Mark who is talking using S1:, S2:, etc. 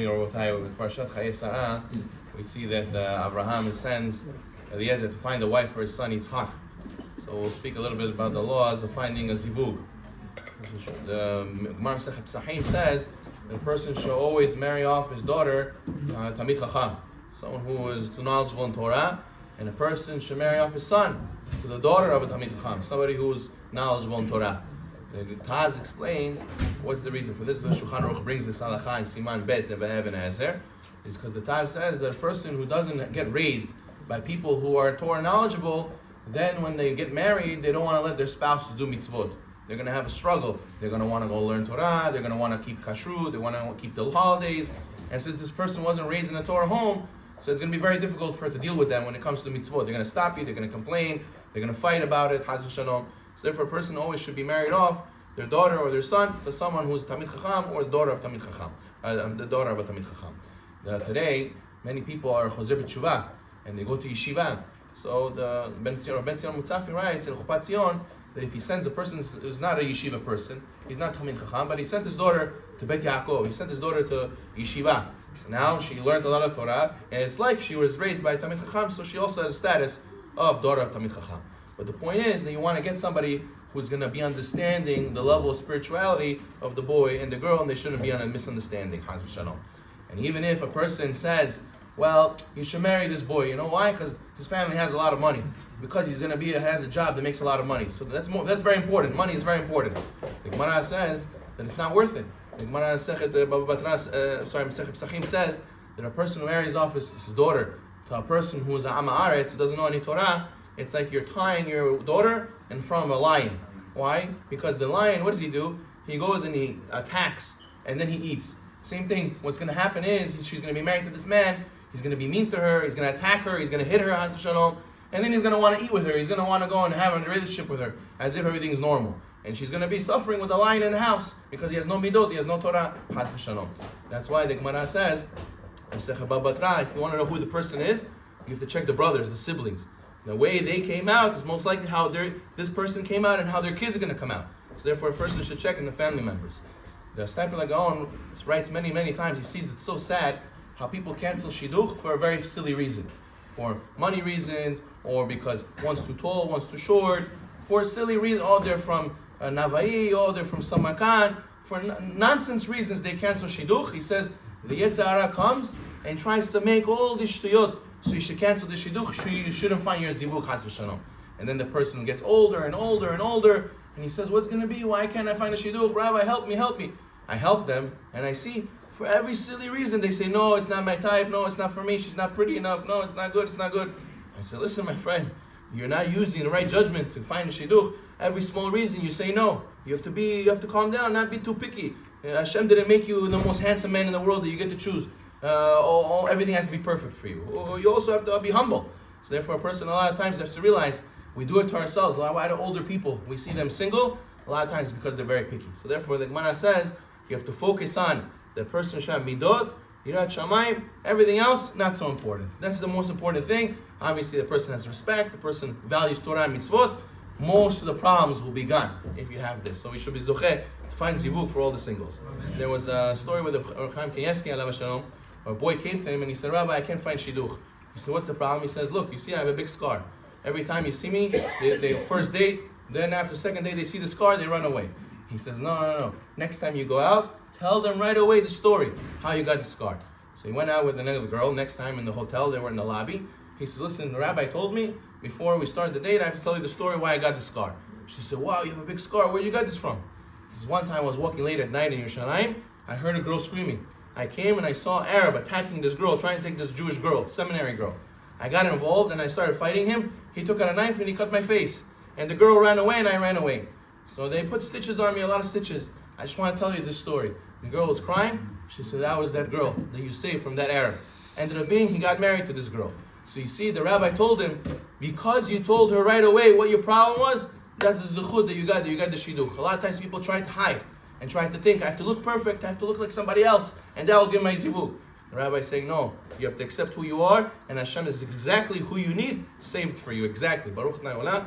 S1: With Parashat Chayei, we see that Abraham sends Eliezer to find a wife for his son Yitzchak. So we'll speak a little bit about the laws of finding a Zivug. The Gemara Masechet Pesachim says that a person should always marry off his daughter Tamid Chacham, someone who is too knowledgeable in Torah, and a person should marry off his son to the daughter of a Tamid Chacham, somebody who is knowledgeable in Torah. The Taz explains what's the reason for this. The Shulchan Aruch brings this Halacha in Siman Bet and Be'even Ezer, is because the Taz says that a person who doesn't get raised by people who are Torah knowledgeable, then when they get married, they don't want to let their spouse do mitzvot. They're going to have a struggle. They're going to want to go learn Torah. They're going to want to keep kashrut. They want to keep the holidays. And since this person wasn't raised in a Torah home, so it's going to be very difficult for her to deal with them when it comes to mitzvot. They're going to stop you. They're going to complain. They're going to fight about it. Chas v'shalom. So therefore, a person always should be married off their daughter or their son to someone who's Tamid Chacham or the daughter of Tamid Chacham, the daughter of a Tamid Chacham. Today, many people are Chozer b'tshuva and they go to yeshiva. So the Ben Zion Mutzafi writes in Chupat Zion that if he sends a person who's not a yeshiva person, he's not Tamid Chacham, but he sent his daughter to Bet Yaakov, he sent his daughter to yeshiva. So now she learned a lot of Torah, and it's like she was raised by Tamid Chacham, so she also has a status of daughter of Tamid Chacham. But the point is that you want to get somebody who's going to be understanding the level of spirituality of the boy and the girl, and they shouldn't be on a misunderstanding. Chas v'shalom. And even if a person says, well, you should marry this boy, you know why? Because his family has a lot of money. Because he's going to has a job that makes a lot of money. So that's very important. Money is very important. The Gemara says that it's not worth it. The Gemara Masechet Pesachim says that a person who marries off his daughter to a person who is an Am Haaretz, who doesn't know any Torah, it's like you're tying your daughter in front of a lion. Why? Because the lion, what does he do? He goes and he attacks, and then he eats. Same thing. What's going to happen is she's going to be married to this man. He's going to be mean to her. He's going to attack her. He's going to hit her, has shalom, and then he's going to want to eat with her. He's going to want to go and have a relationship with her as if everything's normal. And she's going to be suffering with the lion in the house because he has no midot, he has no Torah, has shalom. That's why the Gemara says, if you want to know who the person is, you have to check the brothers, the siblings. The way they came out is most likely how this person came out and how their kids are going to come out. So therefore, a person should check in the family members. The Stipler Gaon writes many, many times, he sees it's so sad how people cancel Shidduch for a very silly reason. For money reasons, or because one's too tall, one's too short. For a silly reason, they're from Navai, they're from Samarkand. For nonsense reasons, they cancel Shidduch. He says, the Yetzer Hara comes and tries to make all these shtuyot. So you should cancel the Shidduch, you shouldn't find your Zivug, chas v'shalom. And then the person gets older and older and older, and he says, what's going to be? Why can't I find a Shidduch? Rabbi, help me. I help them, and I see, for every silly reason, they say, no, it's not my type, no, it's not for me, she's not pretty enough, no, it's not good. I said, listen, my friend, you're not using the right judgment to find a Shidduch. Every small reason, you say no. You have to calm down, not be too picky. Hashem didn't make you the most handsome man in the world that you get to choose. Everything has to be perfect for you. You also have to be humble. So therefore, a person a lot of times has to realize we do it to ourselves. Why do older people, we see them single? A lot of times because they're very picky. So therefore, the Gemara says you have to focus on the person should have midot, yirat shamayim. Everything else not so important. That's the most important thing. Obviously, the person has respect. The person values Torah and mitzvot. Most of the problems will be gone if you have this. So we should be zocheh to find zivug for all the singles. Amen. There was a story with Chaim Kanievsky, alav shalom. A boy came to him and he said, Rabbi, I can't find Shidduch. He said, what's the problem? He says, look, you see I have a big scar. Every time you see me, they first date, then after second date, they see the scar, they run away. He says, no. Next time you go out, tell them right away the story, how you got the scar. So he went out with another girl. Next time in the hotel, they were in the lobby. He says, listen, the rabbi told me, before we start the date, I have to tell you the story why I got the scar. She said, wow, you have a big scar. Where you got this from? He says, one time I was walking late at night in Yerushalayim. I heard a girl screaming. I came and I saw Arab attacking this girl, trying to take this Jewish girl, seminary girl. I got involved and I started fighting him. He took out a knife and he cut my face. And the girl ran away and I ran away. So they put stitches on me, a lot of stitches. I just want to tell you this story. The girl was crying. She said, that was that girl that you saved from that Arab. Ended up being, he got married to this girl. So you see, the rabbi told him, because you told her right away what your problem was, that's the zechut that you got the shidduch. A lot of times people try to hide and try to think, I have to look perfect, I have to look like somebody else, and that will give my zivug. The rabbi is saying, no, you have to accept who you are, and Hashem is exactly who you need, saved for you, exactly. Baruch Adonai Olam.